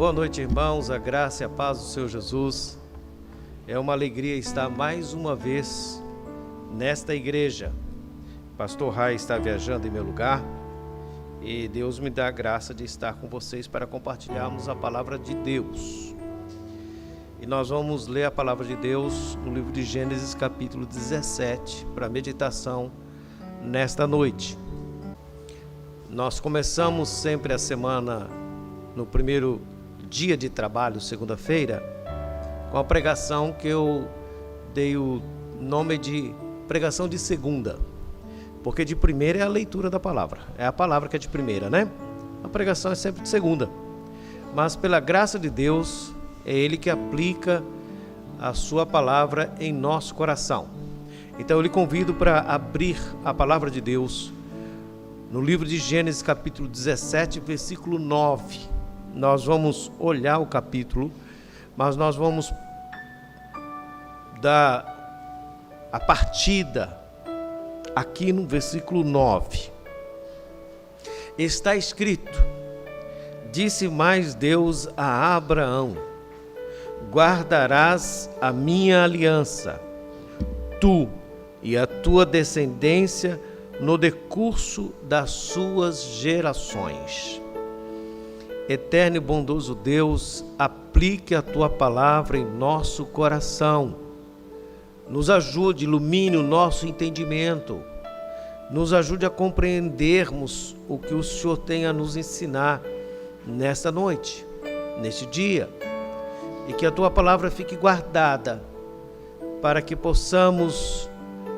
Boa noite, irmãos, a graça e a paz do Senhor Jesus. É uma alegria estar mais uma vez nesta igreja. Pastor Rai está viajando em meu lugar e Deus me dá a graça de estar com vocês para compartilharmos a palavra de Deus. E nós vamos ler a palavra de Deus no livro de Gênesis, capítulo 17, para meditação nesta noite. Nós começamos sempre a semana no primeiro dia de trabalho, segunda-feira, com a pregação que eu dei o nome de pregação de segunda, porque de primeira é a leitura da palavra, é a palavra que é de primeira, né? A pregação é sempre de segunda, mas pela graça de Deus, é Ele que aplica a sua palavra em nosso coração. Então eu lhe convido para abrir a palavra de Deus no livro de Gênesis, capítulo 17, versículo 9. Nós vamos olhar o capítulo, mas nós vamos dar a partida aqui no versículo 9. Está escrito: disse mais Deus a Abraão: guardarás a minha aliança, tu e a tua descendência no decurso das suas gerações. Eterno e bondoso Deus, aplique a tua palavra em nosso coração. Nos ajude, ilumine o nosso entendimento. Nos ajude a compreendermos o que o Senhor tem a nos ensinar nesta noite, neste dia. E que a tua palavra fique guardada para que possamos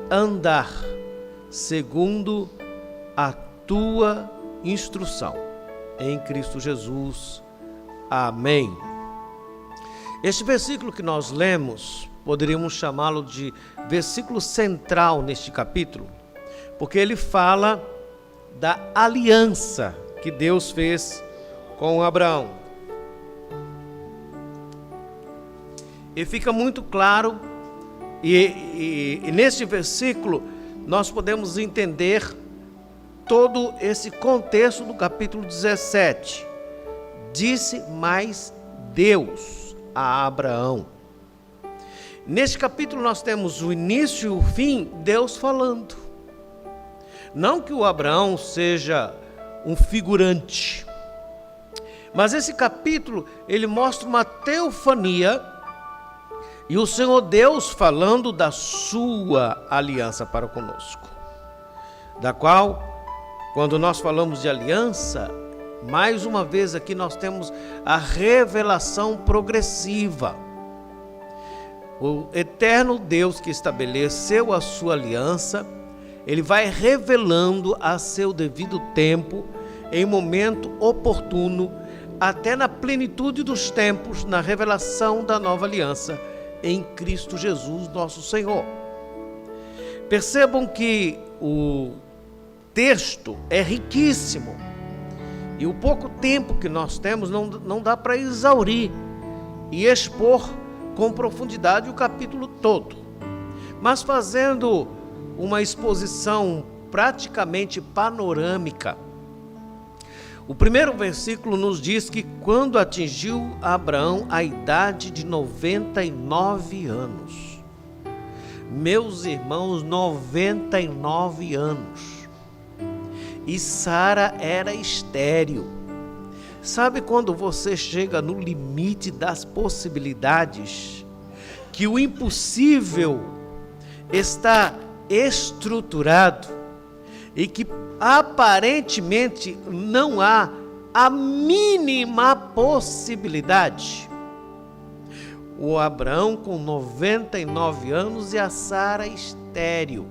andar segundo a tua instrução. Em Cristo Jesus. Amém. Este versículo que nós lemos, poderíamos chamá-lo de versículo central neste capítulo, porque ele fala da aliança que Deus fez com Abraão. E fica muito claro, e neste versículo nós podemos entender todo esse contexto do capítulo 17. Disse mais Deus a Abraão. Neste capítulo nós temos o início e o fim, Deus falando. Não que o Abraão seja um figurante, mas esse capítulo ele mostra uma teofania e o Senhor Deus falando da sua aliança para conosco, da qual, quando nós falamos de aliança, mais uma vez aqui nós temos a revelação progressiva. O eterno Deus que estabeleceu a sua aliança, Ele vai revelando a seu devido tempo, em momento oportuno, até na plenitude dos tempos, na revelação da nova aliança, em Cristo Jesus, nosso Senhor. Percebam que o texto é riquíssimo e o pouco tempo que nós temos não dá para exaurir e expor com profundidade o capítulo todo, mas fazendo uma exposição praticamente panorâmica, o primeiro versículo nos diz que quando atingiu Abraão a idade de 99 anos, meus irmãos, 99 anos, e Sara era estéril. Sabe quando você chega no limite das possibilidades, que o impossível está estruturado e que aparentemente não há a mínima possibilidade? O Abraão com 99 anos e a Sara estéril.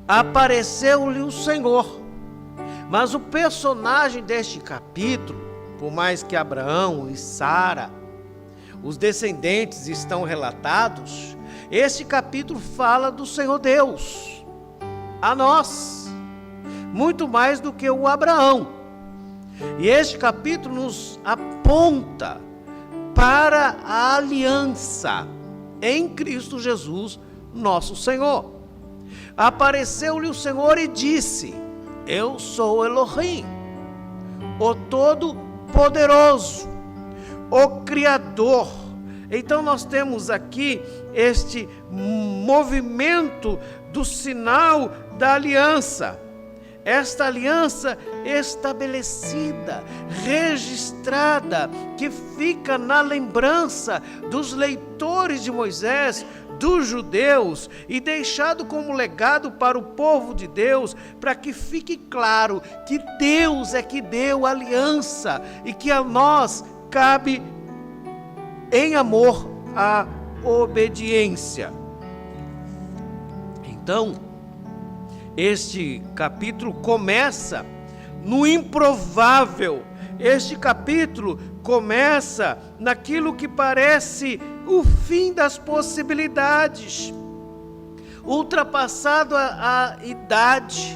Apareceu-lhe o Senhor. Mas o personagem deste capítulo, por mais que Abraão e Sara, os descendentes estão relatados, este capítulo fala do Senhor Deus, a nós, muito mais do que o Abraão. E este capítulo nos aponta para a aliança em Cristo Jesus, nosso Senhor. Apareceu-lhe o Senhor e disse: eu sou Elohim, o Todo Todo-Poderoso, o Criador. Então nós temos aqui este movimento do sinal da aliança. Esta aliança estabelecida, registrada, que fica na lembrança dos leitores de Moisés, dos judeus, e deixado como legado para o povo de Deus, para que fique claro que Deus é que deu a aliança e que a nós cabe em amor a obediência. Então, este capítulo começa no improvável. Este capítulo começa naquilo que parece o fim das possibilidades, ultrapassado a idade,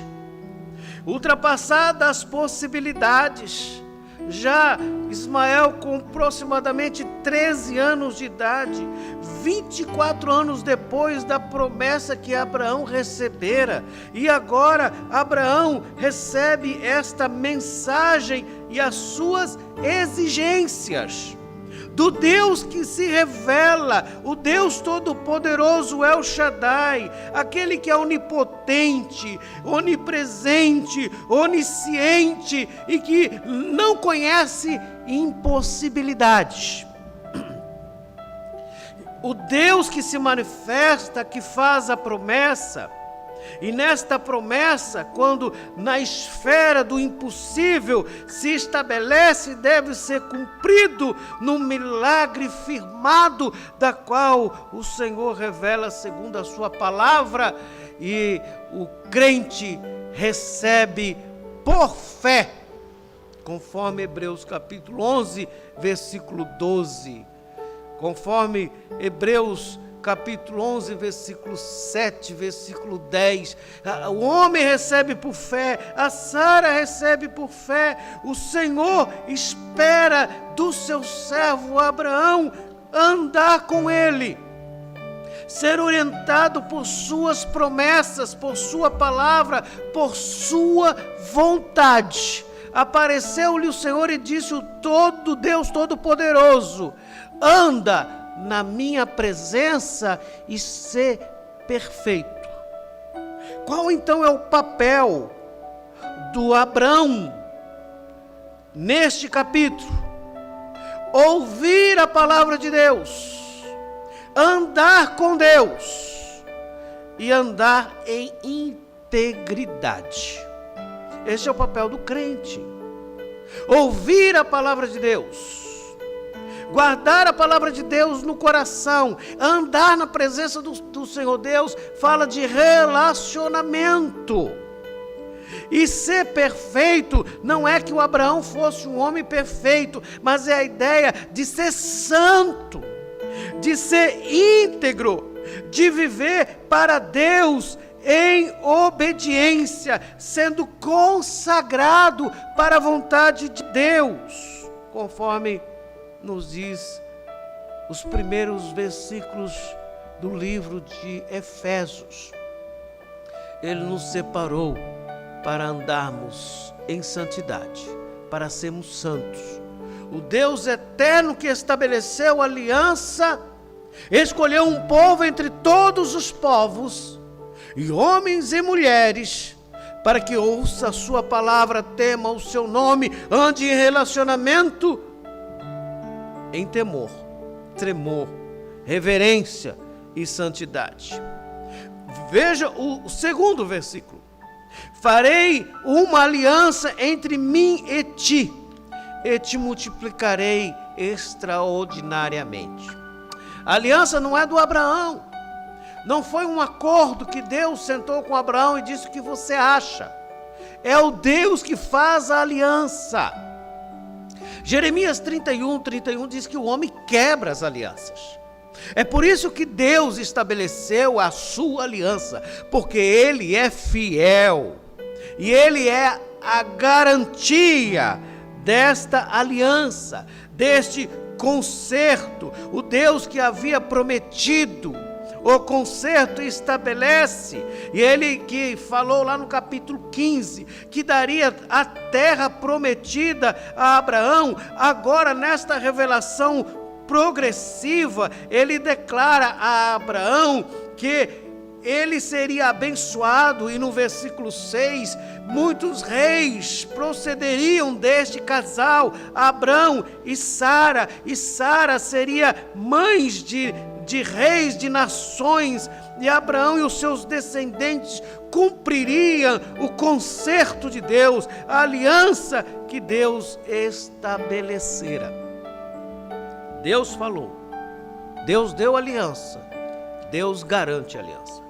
ultrapassada as possibilidades. Já Ismael, com aproximadamente 13 anos de idade, 24 anos depois da promessa que Abraão recebera, e agora Abraão recebe esta mensagem e as suas exigências do Deus que se revela, o Deus Todo-Poderoso, El Shaddai, aquele que é onipotente, onipresente, onisciente e que não conhece impossibilidades. O Deus que se manifesta, que faz a promessa. E nesta promessa, quando na esfera do impossível se estabelece, deve ser cumprido num milagre firmado, da qual o Senhor revela segundo a sua palavra, e o crente recebe por fé, conforme Hebreus capítulo 11, versículo 12, conforme Hebreus capítulo 11, versículo 7, versículo 10, o homem recebe por fé, a Sara recebe por fé, o Senhor espera do seu servo Abraão andar com ele, ser orientado por suas promessas, por sua palavra, por sua vontade. Apareceu-lhe o Senhor e disse: o Deus Todo-Poderoso, anda na minha presença e ser perfeito. Qual então é o papel do Abraão neste capítulo? Ouvir a palavra de Deus, andar com Deus e andar em integridade. Este é o papel do crente. Ouvir a palavra de Deus, guardar a palavra de Deus no coração, andar na presença do Senhor Deus, fala de relacionamento. E ser perfeito não é que o Abraão fosse um homem perfeito, mas é a ideia de ser santo, de ser íntegro, de viver para Deus em obediência, sendo consagrado para a vontade de Deus, conforme nos diz os primeiros versículos do livro de Efésios. Ele nos separou para andarmos em santidade, para sermos santos. O Deus eterno que estabeleceu a aliança, escolheu um povo entre todos os povos, e homens e mulheres, para que ouça a sua palavra, tema o seu nome, ande em relacionamento, em temor, tremor, reverência e santidade. Veja o segundo versículo: farei uma aliança entre mim e te multiplicarei extraordinariamente. A aliança não é do Abraão, não foi um acordo que Deus sentou com Abraão e disse: o que você acha? É o Deus que faz a aliança. Jeremias 31 diz que o homem quebra as alianças. É por isso que Deus estabeleceu a sua aliança, porque Ele é fiel, e Ele é a garantia desta aliança, deste concerto. O Deus que havia prometido o concerto estabelece, e ele que falou lá no capítulo 15, que daria a terra prometida a Abraão, agora nesta revelação progressiva, ele declara a Abraão que ele seria abençoado, e no versículo 6, muitos reis procederiam deste casal, Abrão e Sara seria mães de reis de nações, e Abraão e os seus descendentes cumpririam o concerto de Deus, a aliança que Deus estabelecera. Deus falou, Deus deu aliança, Deus garante a aliança.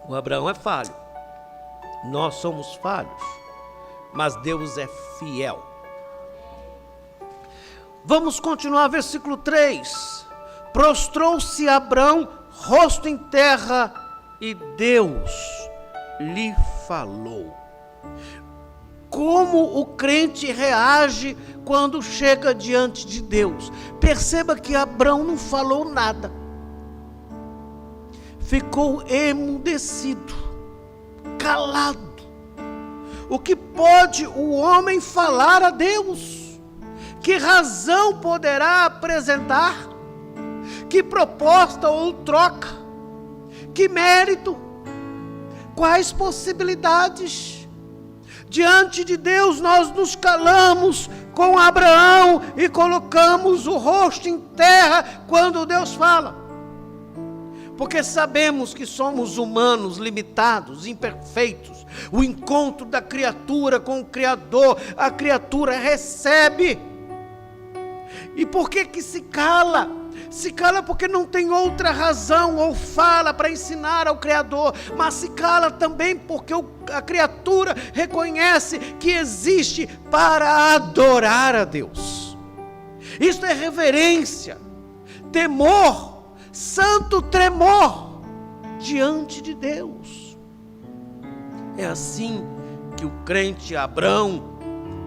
O Abraão é falho, nós somos falhos, mas Deus é fiel. Vamos continuar, versículo 3. Prostrou-se Abraão, rosto em terra, e Deus lhe falou. Como o crente reage quando chega diante de Deus? Perceba que Abraão não falou nada. Ficou emudecido, calado. O que pode o homem falar a Deus? Que razão poderá apresentar? Que proposta ou troca? Que mérito? Quais possibilidades? Diante de Deus nós nos calamos com Abraão e colocamos o rosto em terra quando Deus fala. Porque sabemos que somos humanos, limitados, imperfeitos. O encontro da criatura com o Criador, a criatura recebe. E por que se cala? Se cala porque não tem outra razão ou fala para ensinar ao Criador, mas se cala também porque a criatura reconhece que existe para adorar a Deus. Isto é reverência, temor, santo tremor diante de Deus. É assim que o crente Abrão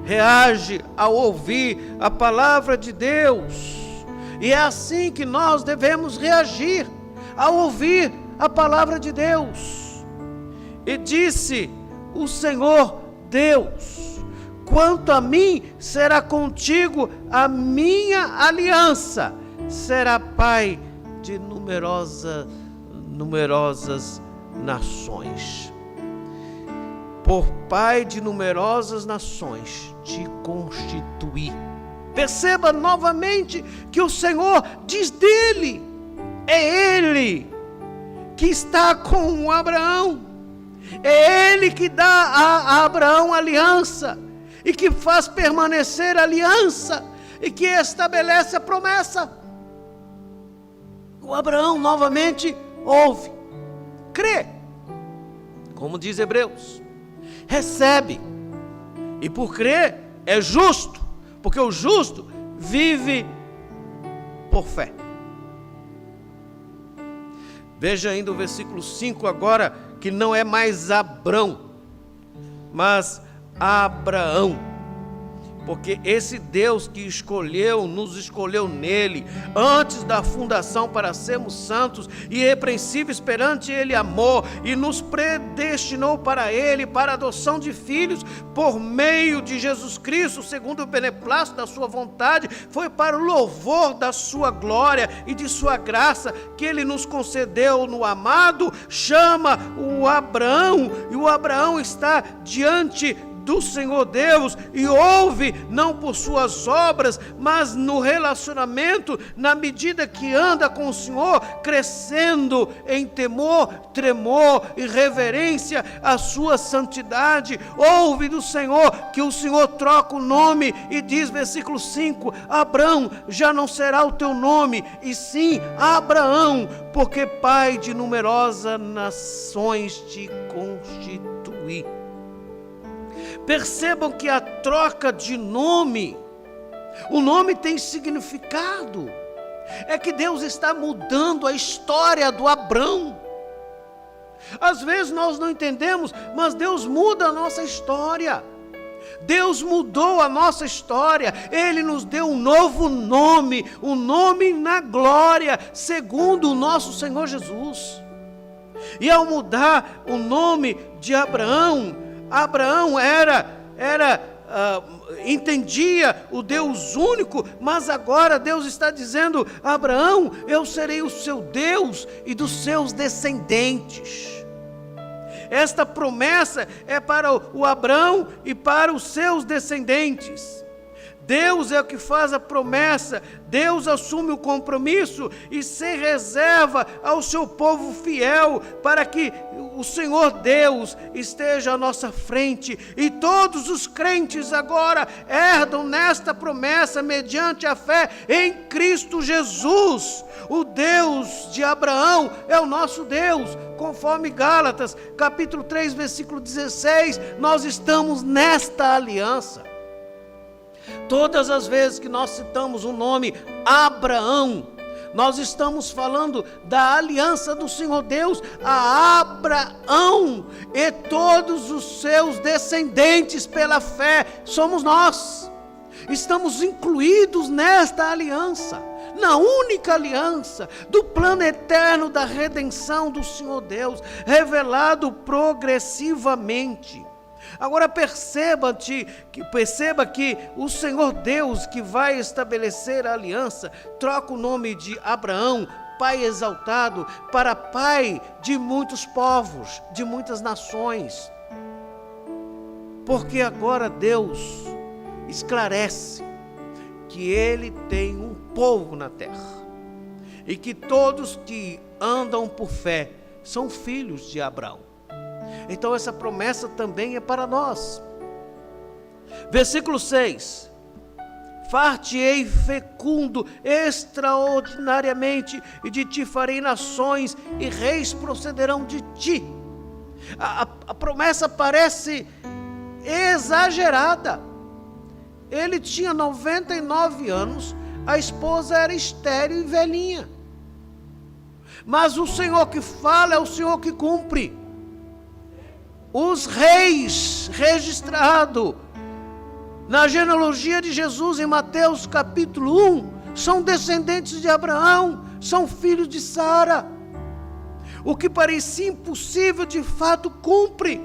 reage ao ouvir a palavra de Deus. E é assim que nós devemos reagir ao ouvir a palavra de Deus. E disse o Senhor Deus: quanto a mim, será contigo a minha aliança, será pai de numerosas nações. Por pai de numerosas nações te constituí. Perceba novamente que o Senhor diz dele, é ele que está com Abraão, é ele que dá a Abraão aliança, e que faz permanecer a aliança, e que estabelece a promessa. O Abraão novamente ouve, crê, como diz Hebreus, recebe, e por crer é justo, porque o justo vive por fé. Veja ainda o versículo 5 agora, que não é mais Abrão, mas Abraão. Porque esse Deus que escolheu, nos escolheu nele, antes da fundação para sermos santos e irrepreensíveis perante ele amor, e nos predestinou para ele, para a adoção de filhos, por meio de Jesus Cristo, segundo o beneplácito da sua vontade, foi para o louvor da sua glória e de sua graça, que ele nos concedeu no amado. Chama o Abraão, e o Abraão está diante do Senhor Deus, e ouve não por suas obras, mas no relacionamento, na medida que anda com o Senhor, crescendo em temor, tremor e reverência à sua santidade. Ouve do Senhor que o Senhor troca o nome e diz, versículo 5, Abrão já não será o teu nome, e sim Abraão, porque pai de numerosas nações te constituí. Percebam que a troca de nome, o nome tem significado. É que Deus está mudando a história do Abrão. Às vezes nós não entendemos, mas Deus muda a nossa história. Deus mudou a nossa história, Ele nos deu um novo nome, um nome na glória, segundo o nosso Senhor Jesus. E ao mudar o nome de Abraão, Abraão entendia o Deus único, mas agora Deus está dizendo: Abraão, eu serei o seu Deus e dos seus descendentes. Esta promessa é para o Abraão e para os seus descendentes. Deus é o que faz a promessa, Deus assume o compromisso e se reserva ao seu povo fiel, para que o Senhor Deus esteja à nossa frente, e todos os crentes agora herdam nesta promessa mediante a fé em Cristo Jesus. O Deus de Abraão é o nosso Deus, conforme Gálatas, capítulo 3, versículo 16, nós estamos nesta aliança. Todas as vezes que nós citamos o nome Abraão, nós estamos falando da aliança do Senhor Deus a Abraão e todos os seus descendentes pela fé, somos nós. Estamos incluídos nesta aliança, na única aliança do plano eterno da redenção do Senhor Deus, revelado progressivamente. Agora perceba que o Senhor Deus, que vai estabelecer a aliança, troca o nome de Abraão, pai exaltado, para pai de muitos povos, de muitas nações. Porque agora Deus esclarece que Ele tem um povo na terra, e que todos que andam por fé são filhos de Abraão. Então essa promessa também é para nós. Versículo 6: far-te-ei fecundo extraordinariamente, e de ti farei nações, e reis procederão de ti. A promessa parece exagerada. Ele tinha 99 anos, a esposa era estéril e velhinha. Mas o Senhor que fala é o Senhor que cumpre. Os reis registrados na genealogia de Jesus em Mateus capítulo 1 são descendentes de Abraão, são filhos de Sara. O que parecia impossível de fato cumpre.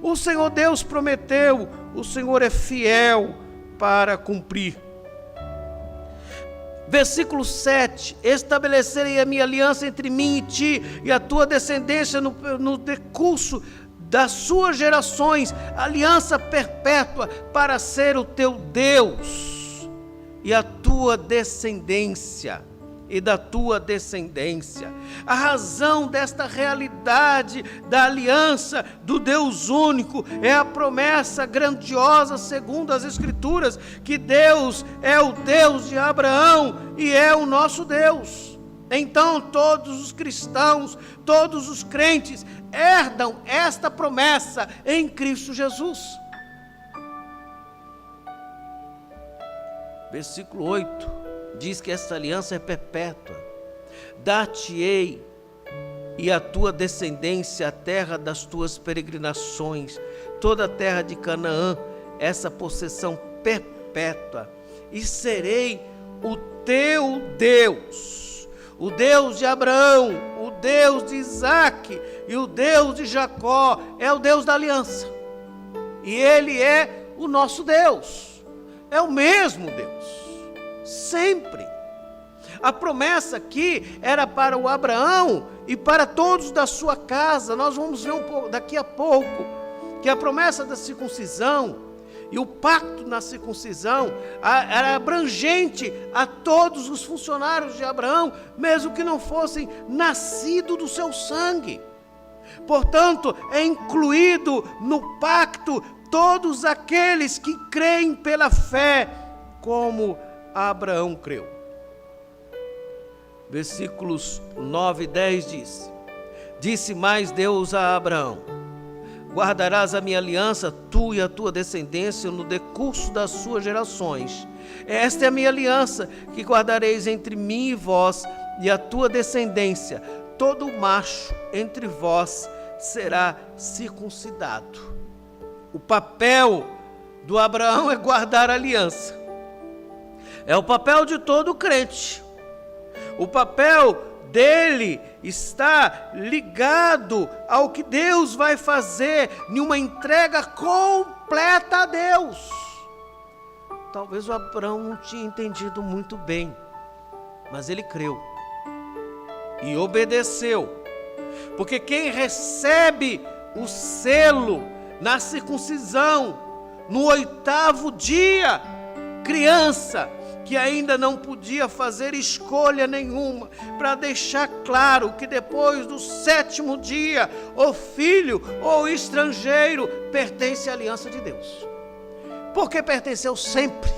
O Senhor Deus prometeu, o Senhor é fiel para cumprir. Versículo 7: estabelecerei a minha aliança entre mim e ti e a tua descendência no decurso das suas gerações, aliança perpétua, para ser o teu Deus e a tua descendência e da tua descendência. A razão desta realidade da aliança do Deus único é a promessa grandiosa, segundo as Escrituras, que Deus é o Deus de Abraão e é o nosso Deus. Então todos os cristãos, todos os crentes herdam esta promessa em Cristo Jesus. Versículo 8 diz que esta aliança é perpétua. Dar-te-ei e a tua descendência a terra das tuas peregrinações, toda a terra de Canaã, essa possessão perpétua, e serei o teu Deus. O Deus de Abraão, o Deus de Isaac e o Deus de Jacó é o Deus da aliança. E Ele é o nosso Deus. É o mesmo Deus. Sempre. A promessa aqui era para o Abraão e para todos da sua casa. Nós vamos ver daqui a pouco que a promessa da circuncisão e o pacto na circuncisão era abrangente a todos os funcionários de Abraão, mesmo que não fossem nascidos do seu sangue. Portanto, é incluído no pacto todos aqueles que creem pela fé, como Abraão creu. Versículos 9 e 10 diz: disse mais Deus a Abraão: guardarás a minha aliança, tu e a tua descendência, no decurso das suas gerações. Esta é a minha aliança, que guardareis entre mim e vós, e a tua descendência. Todo macho entre vós será circuncidado. O papel do Abraão é guardar a aliança. É o papel de todo crente. O papel dele está ligado ao que Deus vai fazer em uma entrega completa a Deus. Talvez o Abraão não tinha entendido muito bem, mas ele creu e obedeceu, porque quem recebe o selo na circuncisão, no 8º dia, criança, que ainda não podia fazer escolha nenhuma, para deixar claro que depois do 7º dia, o filho ou o estrangeiro pertence à aliança de Deus, porque pertenceu sempre,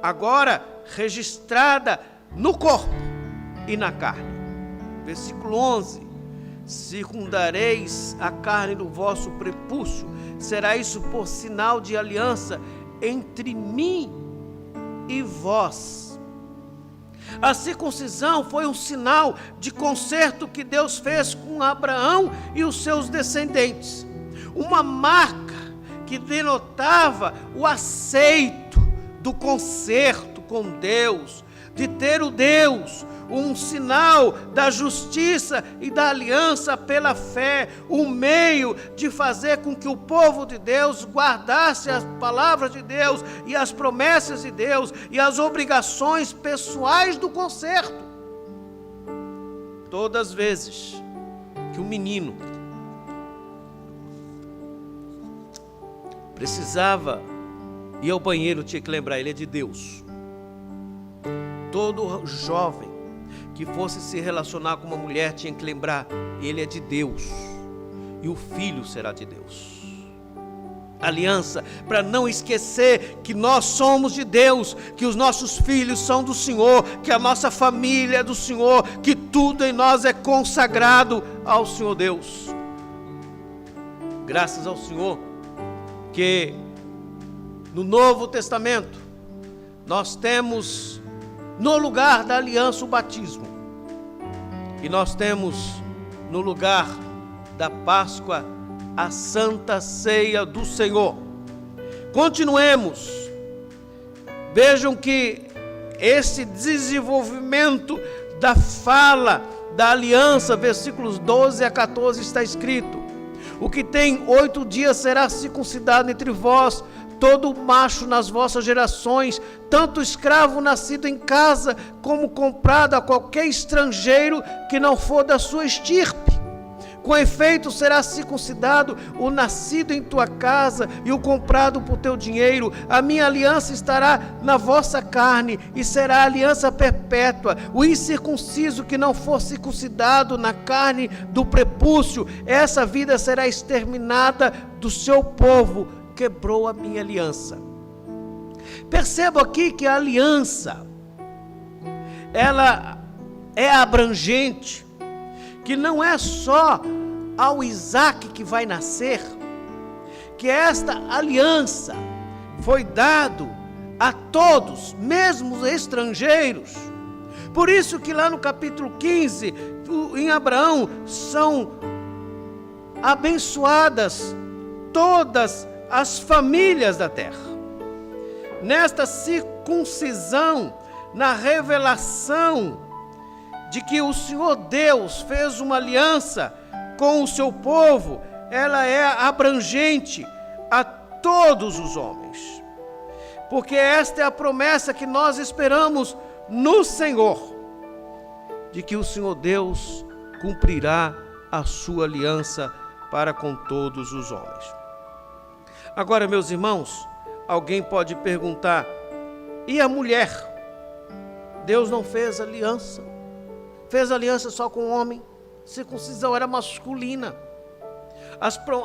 agora registrada no corpo e na carne. Versículo 11: circundareis a carne do vosso prepúcio, será isso por sinal de aliança entre mim e vós. A circuncisão foi um sinal de concerto que Deus fez com Abraão e os seus descendentes, uma marca que denotava o aceito do concerto com Deus, de ter o Deus, um sinal da justiça e da aliança pela fé, um meio de fazer com que o povo de Deus guardasse as palavras de Deus e as promessas de Deus e as obrigações pessoais do concerto. Todas as vezes que o menino precisava ir ao banheiro, tinha que lembrar, ele é de Deus. Todo jovem que fosse se relacionar com uma mulher tinha que lembrar, ele é de Deus e o filho será de Deus. Aliança, para não esquecer que nós somos de Deus, que os nossos filhos são do Senhor, que a nossa família é do Senhor, que tudo em nós é consagrado ao Senhor Deus. Graças ao Senhor que no Novo Testamento nós temos no lugar da aliança o batismo, e nós temos no lugar da Páscoa a Santa Ceia do Senhor. Continuemos. Vejam que esse desenvolvimento da fala da aliança, versículos 12 a 14, está escrito: o que tem 8 dias será circuncidado entre vós, todo macho nas vossas gerações, tanto escravo nascido em casa, como comprado a qualquer estrangeiro que não for da sua estirpe. Com efeito será circuncidado o nascido em tua casa e o comprado por teu dinheiro. A minha aliança estará na vossa carne e será aliança perpétua. O incircunciso que não for circuncidado na carne do prepúcio, essa vida será exterminada do seu povo. Quebrou a minha aliança. Perceba aqui que a aliança, ela é abrangente, que não é só ao Isaac que vai nascer, que esta aliança foi dado a todos, mesmo os estrangeiros. Por isso que lá no capítulo 15, em Abraão, são abençoadas todas as famílias da terra. Nesta circuncisão, na revelação de que o Senhor Deus fez uma aliança com o seu povo, ela é abrangente a todos os homens, porque esta é a promessa que nós esperamos no Senhor, de que o Senhor Deus cumprirá a sua aliança para com todos os homens. Agora, meus irmãos, alguém pode perguntar: e a mulher? Deus não fez aliança? Fez aliança só com o homem? Circuncisão era masculina.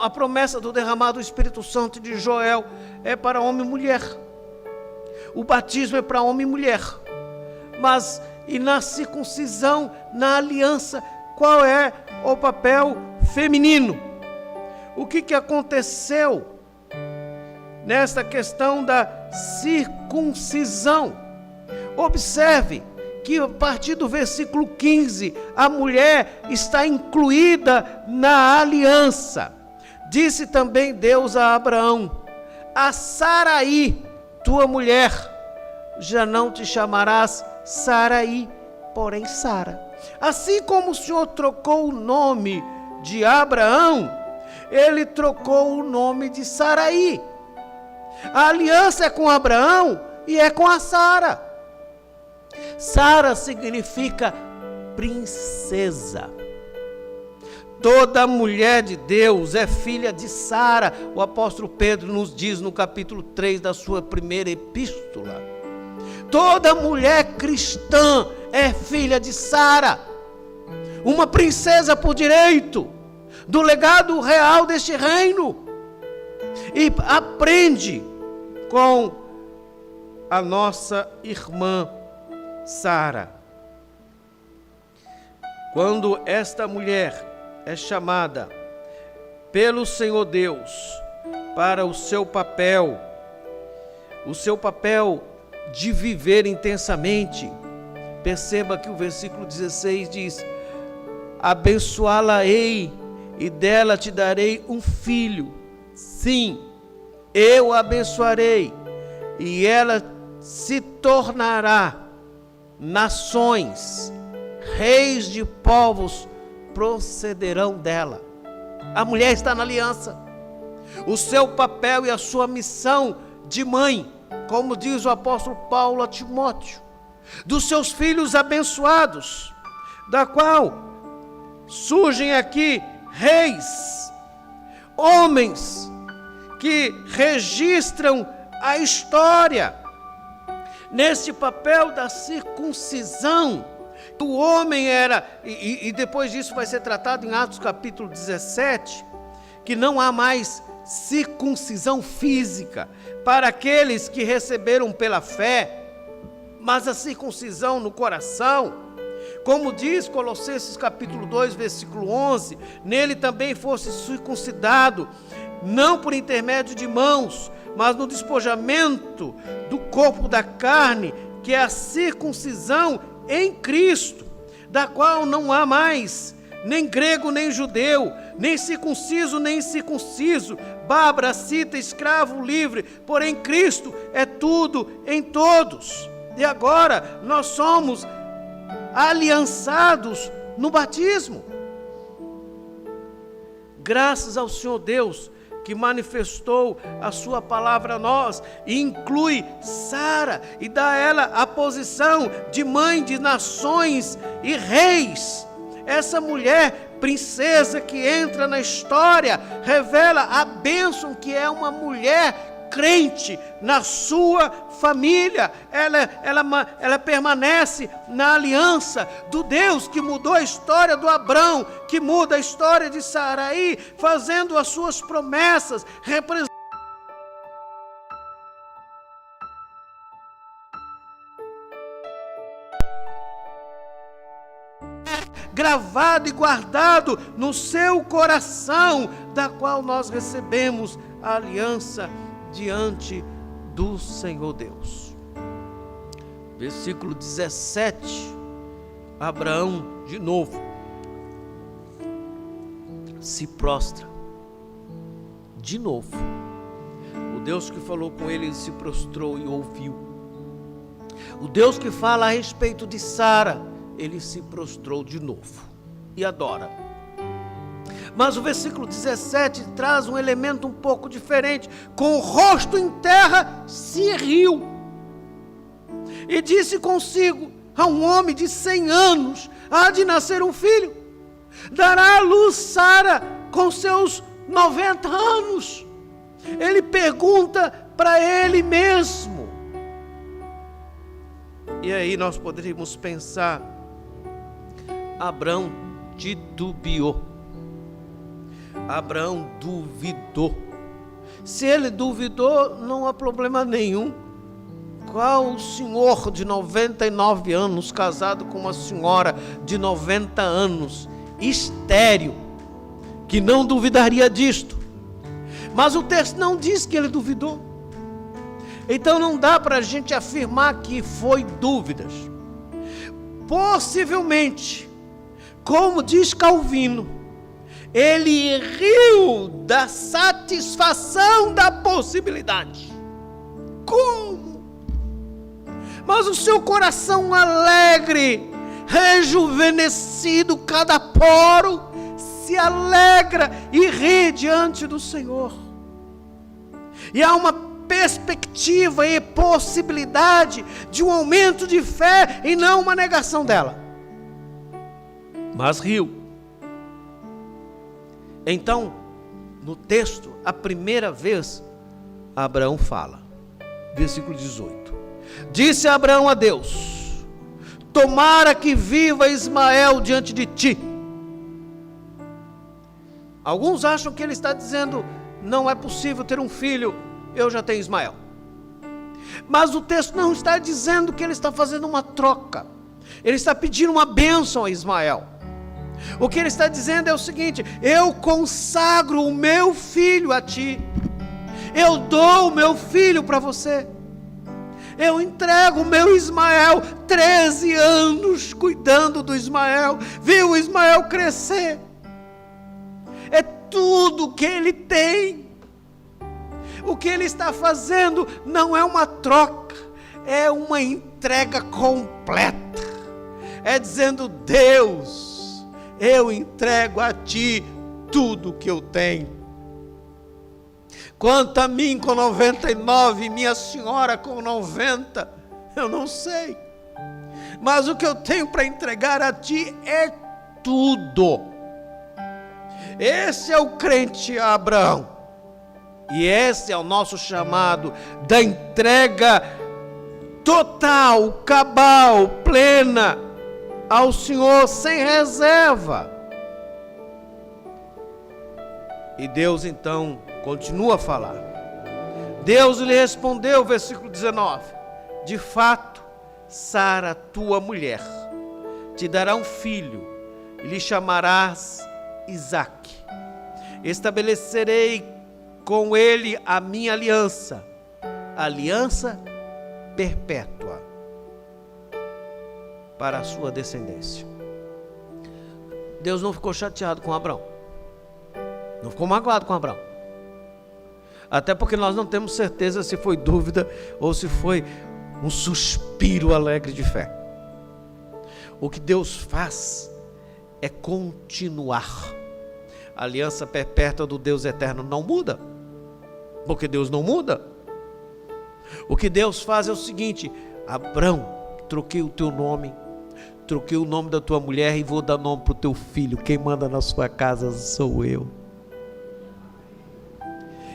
A promessa do derramado do Espírito Santo de Joel é para homem e mulher. O batismo é para homem e mulher. Mas, e na circuncisão, na aliança, qual é o papel feminino? O que aconteceu nesta questão da circuncisão? Observe que a partir do versículo 15, a mulher está incluída na aliança. Disse também Deus a Abraão: a Saraí, tua mulher, já não te chamarás Saraí, porém Sara. Assim como o Senhor trocou o nome de Abraão, ele trocou o nome de Saraí. A aliança é com Abraão e é com a Sara. Sara significa princesa. Toda mulher de Deus é filha de Sara. O apóstolo Pedro nos diz no capítulo 3 da sua primeira epístola. Toda mulher cristã é filha de Sara, uma princesa por direito, do legado real deste reino, e aprende com a nossa irmã Sara. Quando esta mulher é chamada pelo Senhor Deus para o seu papel de viver intensamente, perceba que o versículo 16 diz: abençoá-la-ei e dela te darei um filho. Sim, eu a abençoarei e ela se tornará nações, reis de povos procederão dela. A mulher está na aliança. O seu papel e a sua missão de mãe, como diz o apóstolo Paulo a Timóteo, dos seus filhos abençoados, da qual surgem aqui reis, homens que registram a história. Nesse papel da circuncisão, o homem era, e depois disso vai ser tratado em Atos capítulo 17, que não há mais circuncisão física para aqueles que receberam pela fé, mas a circuncisão no coração, como diz Colossenses capítulo 2, versículo 11, nele também fosse circuncidado, não por intermédio de mãos, mas no despojamento do corpo da carne, que é a circuncisão em Cristo, da qual não há mais nem grego nem judeu, nem circunciso nem incircunciso, bárbara, cita, escravo, livre, porém Cristo é tudo em todos. E agora nós somos aliançados no batismo. Graças ao Senhor Deus, que manifestou a sua palavra a nós, e inclui Sara, e dá a ela a posição de mãe de nações e reis. Essa mulher, princesa que entra na história, revela a bênção que é uma mulher crente na sua família. Ela permanece na aliança do Deus que mudou a história do Abrão, que muda a história de Saraí, fazendo as suas promessas, gravado e guardado no seu coração, da qual nós recebemos a aliança diante do Senhor Deus. Versículo 17, Abraão de novo se prostra, de novo. O Deus que falou com ele se prostrou e ouviu. O Deus que fala a respeito de Sara, ele se prostrou de novo e adora. Mas o versículo 17 traz um elemento um pouco diferente. Com o rosto em terra, se riu e disse consigo: a um homem de 100 anos há de nascer um filho, dará à luz Sara com seus 90 anos. Ele pergunta para ele mesmo. E aí nós poderíamos pensar: Abraão titubeou, Abraão duvidou. Se ele duvidou, não há problema nenhum. Qual o senhor de 99 anos, casado com uma senhora de 90 anos, estéril, que não duvidaria disto? Mas o texto não diz que ele duvidou. Então não dá para a gente afirmar que foi dúvidas. Possivelmente, como diz Calvino, ele riu da satisfação da possibilidade. Como? Mas o seu coração alegre, rejuvenescido, cada poro, se alegra e ri diante do Senhor. E há uma perspectiva e possibilidade de um aumento de fé e não uma negação dela. Mas riu. Então, no texto, a primeira vez, Abraão fala. Versículo 18. Disse Abraão a Deus: tomara que viva Ismael diante de ti. Alguns acham que ele está dizendo: não é possível ter um filho, eu já tenho Ismael. Mas o texto não está dizendo que ele está fazendo uma troca. Ele está pedindo uma bênção a Ismael. O que ele está dizendo é o seguinte: eu consagro o meu filho a ti. Eu dou o meu filho para você. Eu entrego o meu Ismael, 13 anos cuidando do Ismael. Viu o Ismael crescer. É tudo que ele tem. O que ele está fazendo não é uma troca, é uma entrega completa. É dizendo: Deus, eu entrego a ti tudo que eu tenho. Quanto a mim com 99, minha senhora com 90, eu não sei. Mas o que eu tenho para entregar a ti é tudo. Esse é o crente Abraão. E esse é o nosso chamado da entrega total, cabal, plena ao Senhor, sem reserva. E Deus então continua a falar. Deus lhe respondeu, versículo 19: de fato, Sara, tua mulher, te dará um filho, e lhe chamarás Isaque. Estabelecerei com ele a minha aliança perpétua para a sua descendência. Deus não ficou chateado com Abraão, não ficou magoado com Abraão, até porque nós não temos certeza se foi dúvida ou se foi um suspiro alegre de fé. O que Deus faz é continuar. A aliança perpétua do Deus eterno não muda, porque Deus não muda. O que Deus faz é o seguinte: Abraão, troquei o teu nome, troquei o nome da tua mulher e vou dar nome para o teu filho. Quem manda na sua casa sou eu.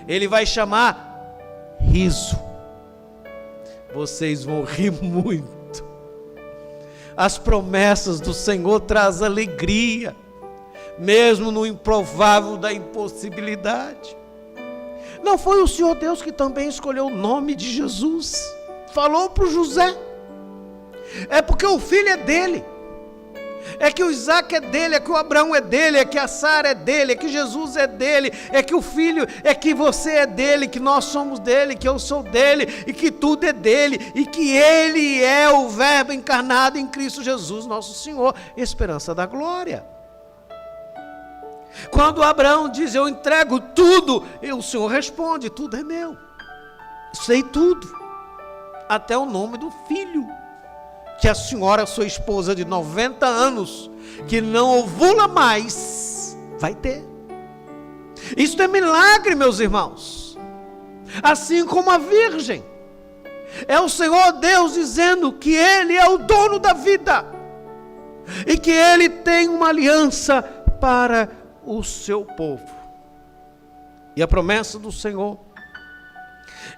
Ele vai chamar riso. Vocês vão rir muito. As promessas do Senhor trazem alegria, mesmo no improvável da impossibilidade. Não foi o Senhor Deus que também escolheu o nome de Jesus? Falou para o José. É porque o filho é dele. É que o Isaque é dele, é que o Abraão é dele, é que a Sara é dele, é que Jesus é dele, é que o filho, é que você é dele, que nós somos dele, que eu sou dele, e que tudo é dele, e que ele é o Verbo encarnado em Cristo Jesus, nosso Senhor, esperança da glória. Quando Abraão diz: eu entrego tudo, e o Senhor responde: tudo é meu, sei tudo, até o nome do filho, que a senhora, sua esposa de 90 anos, que não ovula mais, vai ter. Isso é milagre, meus irmãos. Assim como a virgem, é o Senhor Deus dizendo que Ele é o dono da vida, e que Ele tem uma aliança para o seu povo. E a promessa do Senhor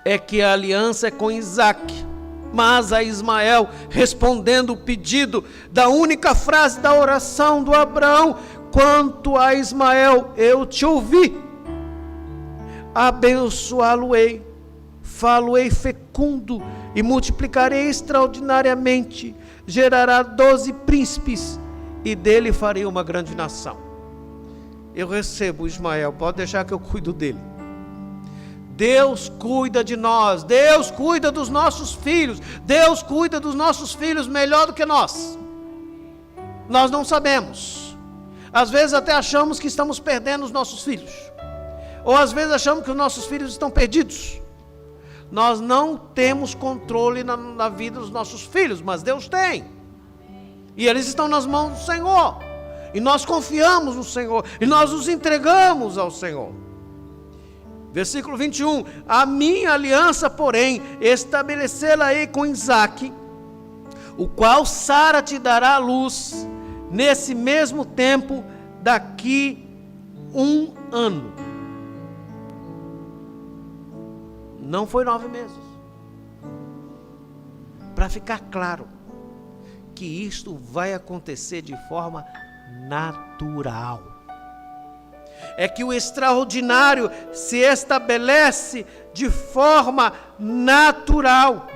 é que a aliança é com Isaque. Mas a Ismael, respondendo o pedido da única frase da oração do Abraão: quanto a Ismael, eu te ouvi, abençoá-lo-ei, fá-lo-ei fecundo e multiplicarei extraordinariamente, gerará 12 príncipes e dele farei uma grande nação. Eu recebo Ismael, pode deixar que eu cuido dele. Deus cuida de nós, Deus cuida dos nossos filhos, Deus cuida dos nossos filhos melhor do que nós. Nós não sabemos, Às vezes até achamos que estamos perdendo os nossos filhos. Ou às vezes achamos que os nossos filhos estão perdidos. Nós não temos controle na vida dos nossos filhos, mas Deus tem. E eles estão nas mãos do Senhor. E nós confiamos no Senhor. E nós os entregamos ao Senhor. Versículo 21. A minha aliança, porém, estabelecê-la-ei com Isaque, o qual Sara te dará à luz nesse mesmo tempo, daqui 1 ano. Não foi 9 meses. Para ficar claro que isto vai acontecer de forma natural. É que o extraordinário se estabelece de forma natural.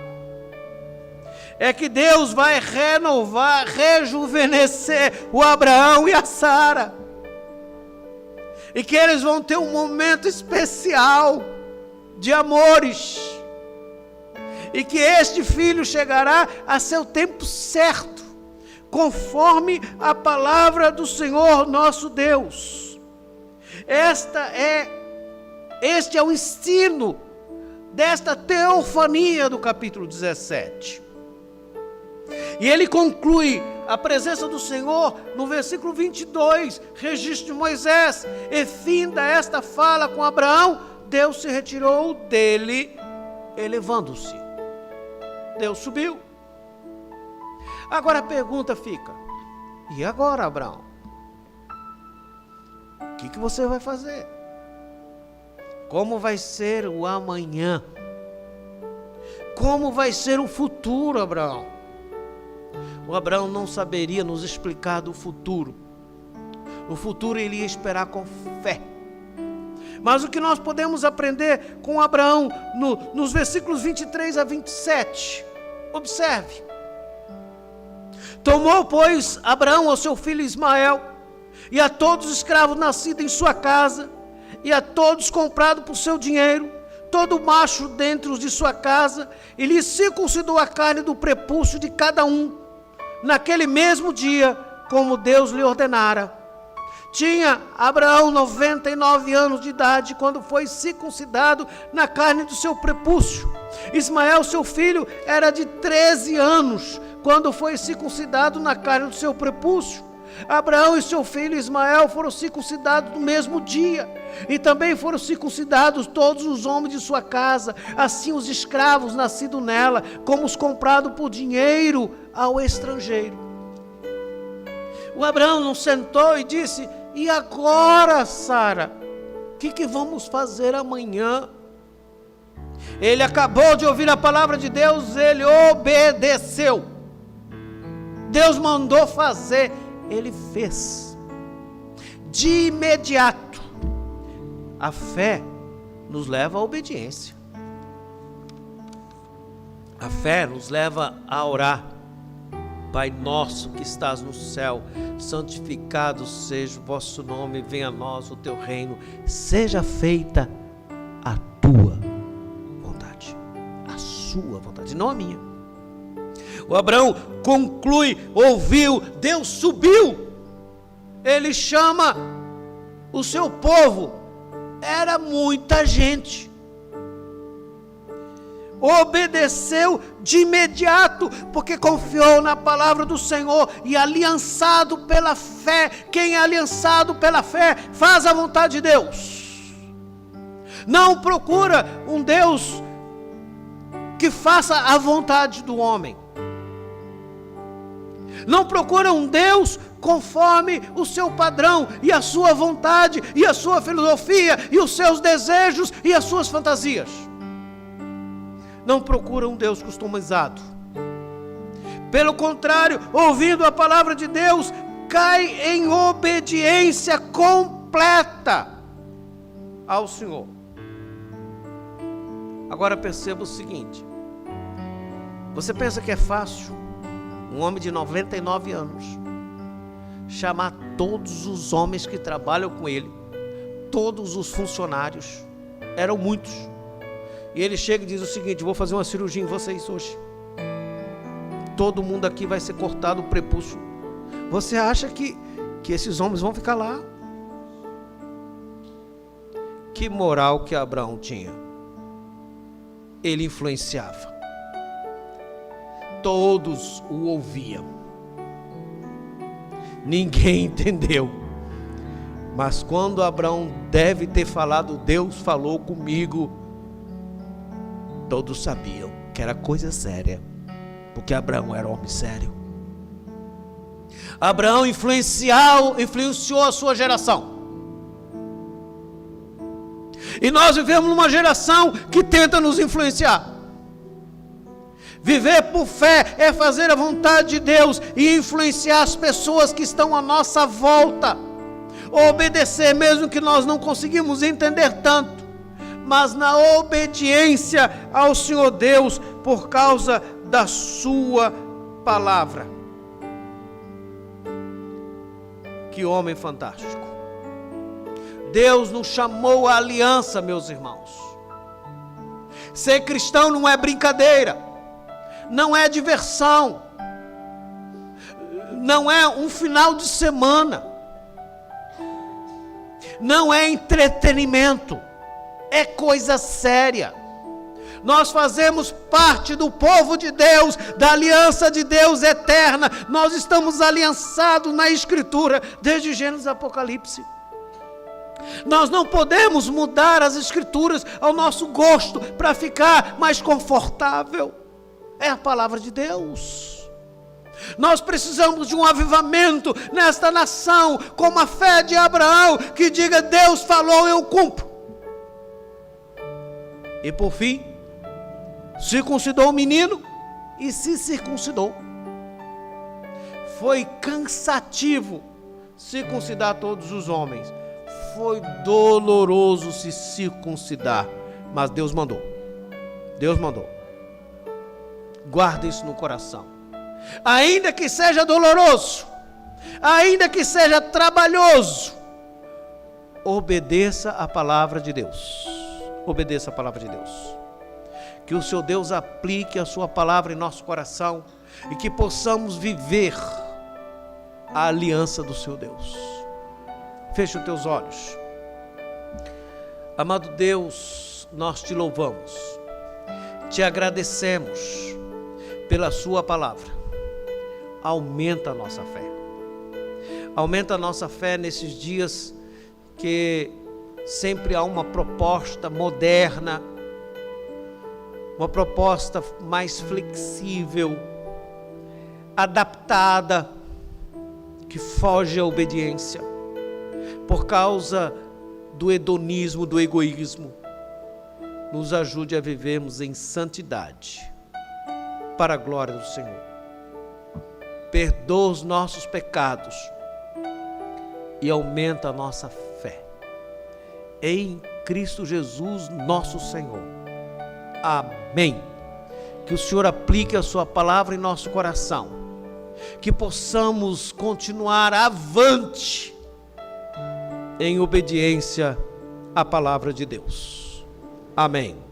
É que Deus vai renovar, rejuvenescer o Abraão e a Sara. E que eles vão ter um momento especial de amores. E que este filho chegará a seu tempo certo, conforme a palavra do Senhor nosso Deus. Este é o ensino desta teofania do capítulo 17. E ele conclui a presença do Senhor no versículo 22, registro de Moisés. E finda esta fala com Abraão, Deus se retirou dele, elevando-se. Deus subiu. Agora a pergunta fica: e agora, Abraão? O que você vai fazer? Como vai ser o amanhã? Como vai ser o futuro, Abraão? O Abraão não saberia nos explicar do futuro. O futuro ele ia esperar com fé. Mas o que nós podemos aprender com Abraão nos versículos 23 a 27? Observe. Tomou, pois, Abraão ao seu filho Ismael, e a todos os escravos nascidos em sua casa, e a todos comprados por seu dinheiro, todo macho dentro de sua casa, e lhe circuncidou a carne do prepúcio de cada um, naquele mesmo dia, como Deus lhe ordenara. Tinha Abraão 99 anos de idade, quando foi circuncidado na carne do seu prepúcio. Ismael, seu filho, era de 13 anos, quando foi circuncidado na carne do seu prepúcio. Abraão e seu filho Ismael foram circuncidados no mesmo dia, e também foram circuncidados todos os homens de sua casa, assim os escravos nascidos nela, como os comprados por dinheiro ao estrangeiro. O Abraão não sentou e disse: e agora, Sara, o que vamos fazer amanhã? Ele acabou de ouvir a palavra de Deus, ele obedeceu. Deus mandou fazer, ele fez. De imediato. A fé nos leva à obediência. A fé nos leva a orar. Pai nosso que estás no céu, santificado seja o vosso nome, venha a nós o teu reino, seja feita a tua vontade, a sua vontade, não a minha. O Abraão conclui, ouviu, Deus subiu, ele chama o seu povo, era muita gente. Obedeceu de imediato, porque confiou na palavra do Senhor e aliançado pela fé. Quem é aliançado pela fé faz a vontade de Deus. Não procura um Deus que faça a vontade do homem. Não procura um Deus conforme o seu padrão e a sua vontade e a sua filosofia e os seus desejos e as suas fantasias. Não procura um Deus customizado. Pelo contrário, ouvindo a palavra de Deus, cai em obediência completa ao Senhor. Agora perceba o seguinte: você pensa que é fácil um homem de 99 anos chamar todos os homens que trabalham com ele, todos os funcionários, eram muitos, e ele chega e diz o seguinte: vou fazer uma cirurgia em vocês hoje, todo mundo aqui vai ser cortado o prepúcio. Você acha que que esses homens vão ficar lá. Que moral que Abraão tinha. Ele influenciava. Todos o ouviam. Ninguém entendeu. Mas quando Abraão deve ter falado, Deus falou comigo, todos sabiam que era coisa séria, porque Abraão era homem sério. Abraão influenciou a sua geração. E nós vivemos numa geração que tenta nos influenciar. Viver por fé é fazer a vontade de Deus e influenciar as pessoas que estão à nossa volta. Obedecer, mesmo que nós não conseguimos entender tanto, mas na obediência ao Senhor Deus, por causa da sua palavra. Que homem fantástico. Deus nos chamou à aliança, meus irmãos. Ser cristão não é brincadeira, não é diversão, não é um final de semana, não é entretenimento, é coisa séria. Nós fazemos parte do povo de Deus, da aliança de Deus eterna. Nós estamos aliançados na Escritura, desde Gênesis a Apocalipse. Nós não podemos mudar as Escrituras ao nosso gosto para ficar mais confortável. É a palavra de Deus. Nós precisamos de um avivamento nesta nação, como a fé de Abraão, que diga: Deus falou, eu cumpro. E por fim, circuncidou o menino e se circuncidou. Foi cansativo circuncidar todos os homens. Foi doloroso se circuncidar, mas Deus mandou. Deus mandou. Guarda isso no coração. Ainda que seja doloroso, ainda que seja trabalhoso, obedeça a palavra de Deus. Obedeça a palavra de Deus. Que o Seu Deus aplique a sua palavra em nosso coração e que possamos viver a aliança do Seu Deus. Feche os teus olhos. Amado Deus, nós te louvamos, te agradecemos pela sua palavra. Aumenta a nossa fé. Aumenta a nossa fé nesses dias que sempre há uma proposta moderna, uma proposta mais flexível, adaptada, que foge à obediência, por causa do hedonismo, do egoísmo. Nos ajude a vivermos em santidade, para a glória do Senhor. Perdoa os nossos pecados e aumenta a nossa fé. Em Cristo Jesus, nosso Senhor. Amém. Que o Senhor aplique a sua palavra em nosso coração. Que possamos continuar avante em obediência à palavra de Deus. Amém.